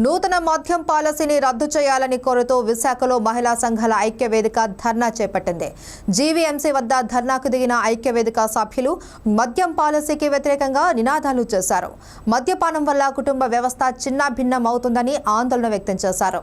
నూతన మద్యం పాలసీని రద్దు చేయాలని కోరుతూ విశాఖలో మహిళా సంఘాల ఐక్యవేదిక ధర్నా చేపట్టింది. జీవీఎంసీ వద్ద ధర్నాకు దిగిన ఐక్యవేదిక సభ్యులు మద్యం పాలసీకి వ్యతిరేకంగా నినాదాలు చేశారు. మద్యపానం వల్ల కుటుంబ వ్యవస్థ చిన్నాభిన్నమవుతుందని ఆందోళన వ్యక్తం చేశారు.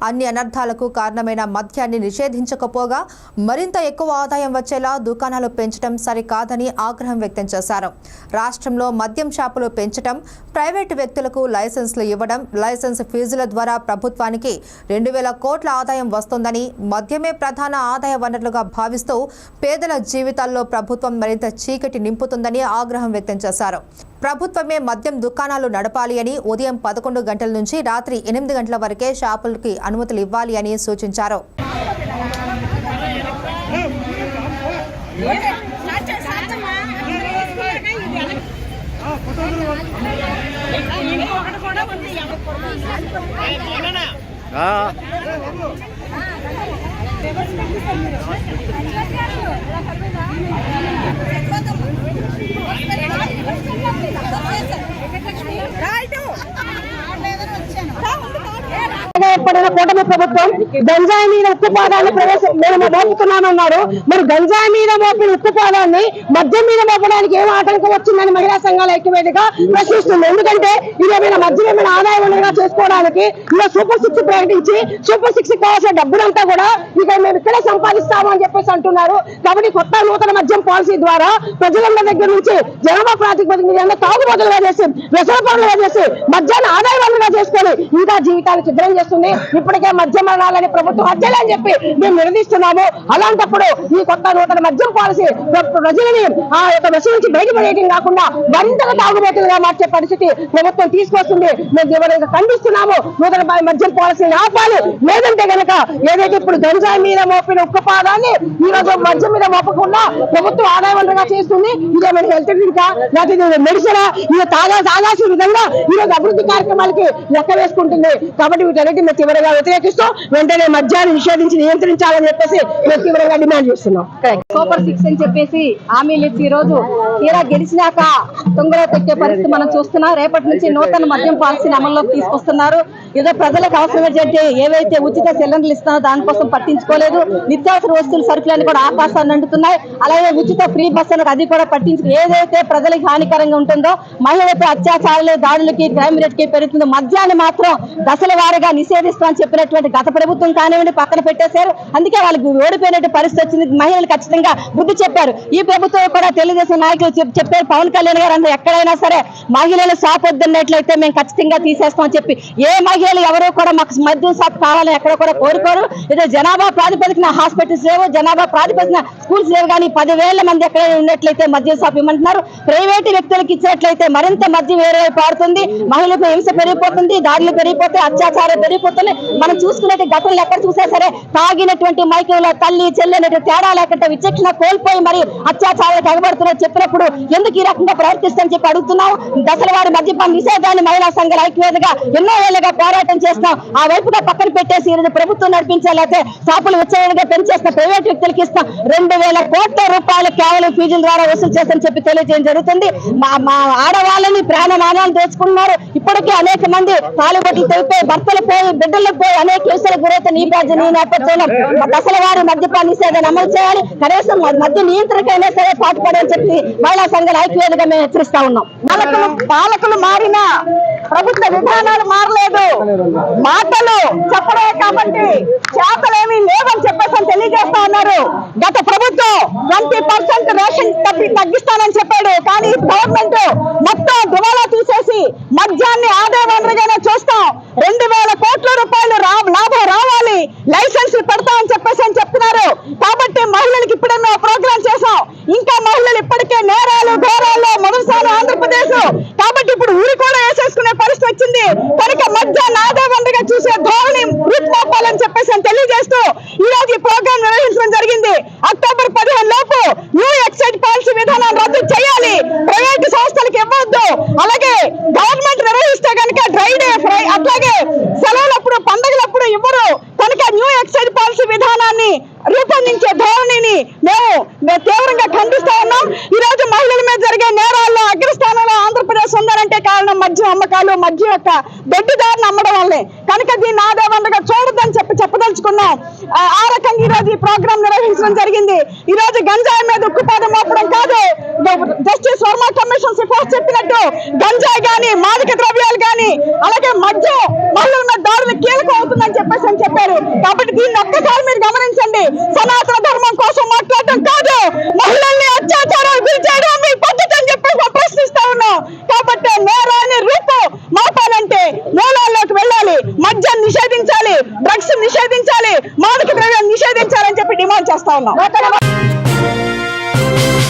అన్ని అనర్థాలకు కారణమైన మద్యాన్ని నిషేధించకపోగా మరింత ఎక్కువ ఆదాయం వచ్చేలా దుకాణాలు పెంచడం సరికాదని ఆగ్రహం వ్యక్తం చేశారు. రాష్ట్రంలో మద్యం షాపులు పెంచడం, ప్రైవేటు వ్యక్తులకు లైసెన్సులు ఇవ్వడం, లైసెన్స్ ఫీజుల ద్వారా ప్రభుత్వానికి 2000 కోట్ల ఆదాయం వస్తుందని, మద్యమే ప్రధాన ఆదాయ వనరులుగా భావిస్తూ పేదల జీవితాల్లో ప్రభుత్వం మరింత చీకటి నింపుతుందని ఆగ్రహం వ్యక్తం చేశారు. ప్రభుత్వమే మద్యం దుకాణాలు నడపాలి అని, ఉదయం 11 గంటల నుంచి రాత్రి 8 గంటల వరకే షాపులకి అనుమతులు ఇవ్వాలి అని సూచించారు. ఏర్పడిన కూటమి ప్రభుత్వం గంజాయి మీద ఉక్కుపాదాన్ని మోపుతున్నామన్నారు. మరి గంజాయి మీద మోపిన ఉక్కుపాదాన్ని మద్యం మీద మోపడానికి ఏం ఆటంకం వచ్చిందని మహిళా సంఘాల ఐక్యవేదిక ప్రశ్నిస్తుంది. ఎందుకంటే ఇదేమైనా మద్యం ఏమైనా ఆదాయ వనరుగా చేసుకోవడానికి ఇలా సూపర్ 6 ప్రకటించి సూపర్ 6 కావాల్సిన డబ్బులంతా కూడా ఇక మేము ఇక్కడే సంపాదిస్తాము అని చెప్పేసి అంటున్నారు. కాబట్టి కొత్త నూతన మద్యం పాలసీ ద్వారా ప్రజలందరి దగ్గర నుంచి జనాభా ప్రాతిపదిక మీద తాగుబోతులుగా చేసి వ్యసనపరులుగా చేసి మద్యాన్ని ఆదాయ వనరుగా చేసుకొని ఇంకా జీవితాలు చిద్రం చేస్తుంది. ఇప్పటికే మద్యం మరణాలని ప్రభుత్వం హత్యలని చెప్పి మేము నిలదీస్తున్నాము. అలాంటప్పుడు ఈ కొత్త నూతన మద్యం పాలసీ ప్రజలని ఆ యొక్క వ్యసనం నుంచి బయటపడేయడం కాకుండా మరింతగా తాగుబోతులుగా మార్చే పరిస్థితి ప్రభుత్వం తీసుకొస్తుంది. మేము తీవ్రంగా ఖండిస్తున్నాము. నూతన మద్యం పాలసీని ఆపాలి. లేదంటే కనుక ఏదైతే ఇప్పుడు గంజాయి మీద మోపిన ఉక్కుపాదాన్ని ఈ రోజు మద్యం మీద మోపకుండా ప్రభుత్వం ఆదాయ వనరుగా చేస్తుంది. ఇదేమైనా హెల్త్ డ్రింకా లేకపోతే ఇది మెడిసిన్ ఇది తాగాల్సిన విధంగా ఈ రోజు అభివృద్ధి కార్యక్రమాలకి లెక్క వేసుకుంటుంది. కాబట్టి వీటన్నిటి మేము తీవ్రంగా వ్యతిరేకిస్తూ వెంటనే మద్యాన్ని నిషేధించి నియంత్రించాలని చెప్పేసి మేము తీవ్రంగా డిమాండ్ చేస్తున్నాం. సూపర్ 6 అని చెప్పేసి హామీలు ఇచ్చి ఈ రోజు తీరా గెలిచినాక తొంగలో పెట్టే పరిస్థితి మనం చూస్తున్నాం. రేపటి నుంచి నూతన మద్యం పాలసీని అమల్లోకి తీసుకొస్తున్నారు. ఏదో ప్రజలకు అవసరమైతే ఏవైతే ఉచిత సిలిండర్లు ఇస్తున్నారో దానికోసం పట్టించుకోలేదు. నిత్యావసర వస్తువులు సరుకులన్నీ కూడా ఆకాశాన్ని అంటున్నాయి. అలాగే ఉచిత ఫ్రీ బస్ అనేది అది కూడా పట్టించుకు ఏదైతే ప్రజలకు హానికరంగా ఉంటుందో మహిళలపై అత్యాచారాలు దాడులకి క్రైమ్ రేట్ కి పెరుగుతుందో మద్యాన్ని మాత్రం దశల వారీగా నిషేధిస్తామని చెప్పినటువంటి గత ప్రభుత్వం కానివ్వండి పక్కన పెట్టేశారు. అందుకే వాళ్ళకి ఓడిపోయినట్టు పరిస్థితి వచ్చింది. మహిళలు ఖచ్చితంగా బుద్ధి చెప్పారు. ఈ ప్రభుత్వం కూడా తెలుగుదేశం నాయకులు చెప్పారు. పవన్ కళ్యాణ్ గారు అందరూ ఎక్కడైనా సరే మహిళలు షాప్ వద్దన్నట్లయితే మేము ఖచ్చితంగా తీసేస్తామని చెప్పి ఏ మహిళలు ఎవరో కూడా మాకు మద్యం షాప్ కావాలని ఎక్కడ కూడా కోరుకోరు. ఏదో జనాభా ప్రాతిపదికన హాస్పిటల్స్ లేవు, జనాభా ప్రాతిపదికన స్కూల్స్ లేవు. కానీ 10,000 మంది ఎక్కడైనా ఉన్నట్లయితే మద్యం షాప్ ఇవ్వమంటున్నారు. ప్రైవేటు వ్యక్తులకు ఇచ్చినట్లయితే మరింత మద్యం వేరే పారుతుంది. మహిళలకు హింస పెరిగిపోతుంది, దాడులు పెరిగిపోతాయి, అత్యాచారం పెరిగిపోతుంది. మనం చూసుకున్నట్టు గతంలో ఎక్కడ చూసా సరే తాగినటువంటి మైకంలో తల్లి చెల్లెనట్టు తేడా లేకుండా విచక్షణ కోల్పోయి మరి అత్యాచారాలకు ఎగబడుతున్నారు. చెప్పినప్పుడు ఎందుకు ఈ రకంగా ప్రవర్తిస్తామని చెప్పి అడుగుతున్నాం. దశల వారి మద్యపాన నిషేధాన్ని మహిళా సంఘాల ఐక్యవేదికగా ఎన్నో ఏళ్లుగా పోరాటం చేస్తున్నాం. ఆ వైపుగా పక్కన పెట్టేసి ఈరోజు ప్రభుత్వం నడిపించాలైతే షాపులు విచ్చలవిడిగా పెంచేసిన ప్రైవేట్ వ్యక్తులకు ఇస్తాం 2000 కోట్ల రూపాయలు కేవలం ఫీజుల ద్వారా వసూలు చేస్తామని చెప్పి తెలియజేయడం జరుగుతుంది. మా ఆడవాళ్ళని ప్రాణమానాలు దోచుకున్నారు. ఇప్పటికే అనేక మంది తాలిబొట్లు తెలిపోయి భర్తలు పోయి బిడ్డలకు పోయి అనేక విషయాలకు గురైతే ఈ నేపథ్యంలో దశల వారి మద్యపాన నిషేధాన్ని అమలు చేయాలి. కనీసం మద్య నియంత్రణకైనా సరే పాటుపడని చెప్పి మహిళా సంఘాల ఐక్యవేదికగా మేము హెచ్చరిస్తా ఉన్నాం. పాలకులు మారినా ప్రభుత్వ విధానాలు మారలేదు. మాటలు చెప్పడే కాబట్టి చేతలేమీ లేవని చెప్పేసి తెలియజేస్తా ఉన్నారు. గత ప్రభుత్వం 20% రేషన్ తగ్గిస్తానని చెప్పాడు. కానీ గవర్నమెంట్ మొత్తం దివాలా తీసేసి మద్యాన్ని ఆదాయ వనరుగానే చూస్తాం. 2000 కోట్ల రూపాయలు లాభం రావాలి, లైసెన్సులు పెడతామని చెప్పేసి చెప్తున్నారు. కాబట్టి మహిళలకు ఇప్పుడెన్నో ప్రోగ్రామ్ చేశాం. ఇంకా మహిళలు ఇప్పటికే నేరాలు ఘోరాల్లో మొదటిసారి ఆంధ్రప్రదేశ్. కాబట్టి ఇప్పుడు ఊరి కూడా వేసేసుకునే పరిస్థితి వచ్చింది. కనుక మద్యాన్ని ఆదాయ వనరుగా చూసే ధోరణి రూపుమాపాలని చెప్పేసి తెలియజేస్తూ ఈ రోజు ఈ ప్రోగ్రామ్ నిర్వహించడం జరిగింది. అక్టోబర్ 15 లోపు న్యూ ఎక్సైజ్ పాలసీ విధానాన్ని రద్దు చేయాలి, ప్రైవేటు సంస్థలకు ఇవ్వద్దు. అలాగే గవర్నమెంట్ నిర్వహిస్తే కనుక డ్రై డే అట్లాగే సెలవులప్పుడు పండుగలప్పుడు ఇవ్వరు. కనుక న్యూ ఎక్సైజ్ పాలసీ విధానాన్ని రూపొందించే ధోరణిని మేము తీవ్రంగా ఖండిస్తా ఉన్నాం. ఈ రోజు మహిళల మీద జరిగే నేరాల్లో అగ్రస్థానంలో ఆంధ్రప్రదేశ్ ఉందంటే కారణం మద్యం అమ్మకాలు, మద్యం యొక్క దొడ్డిదారిని అమ్మడం వల్లే. కనుక దీన్ని ఆదాయంగా చూడొద్దని చెప్పదలుచుకున్నాం. ఆ రకంగా ఈ రోజు ఈ ప్రోగ్రామ్ నిర్వహించడం జరిగింది. ఈ రోజు గంజాయి మీద ఉక్కుపాదం మోపడం కాదు, జస్టిస్ వర్మ కమిషన్ సిఫార్సు చెప్పినట్టు గంజాయి గాని మాదక ద్రవ్యాలు గాని అలాగే మద్యం మహిళల మీద దాడులు కీలకం అవుతుందని చెప్పారు. కాబట్టి దీన్ని ఒక్కసారి మీరు గమనించండి. సనాతన ధర్మం కోసం మాట్లాడటం కాదు, మహిళల్ని అత్యాచారాలు గురి చేయడం మీ పద్ధతి అని చెప్పి ప్రశ్నిస్తా ఉన్నాం. కాబట్టి నేరాన్ని రూపం మాపాలంటే మూలాల్లోకి వెళ్ళాలి, మద్యం నిషేధించాలి, డ్రగ్స్ నిషేధించాలి, మాదక ద్రవ్యాలు నిషేధించాలని చెప్పి డిమాండ్ చేస్తా ఉన్నాం.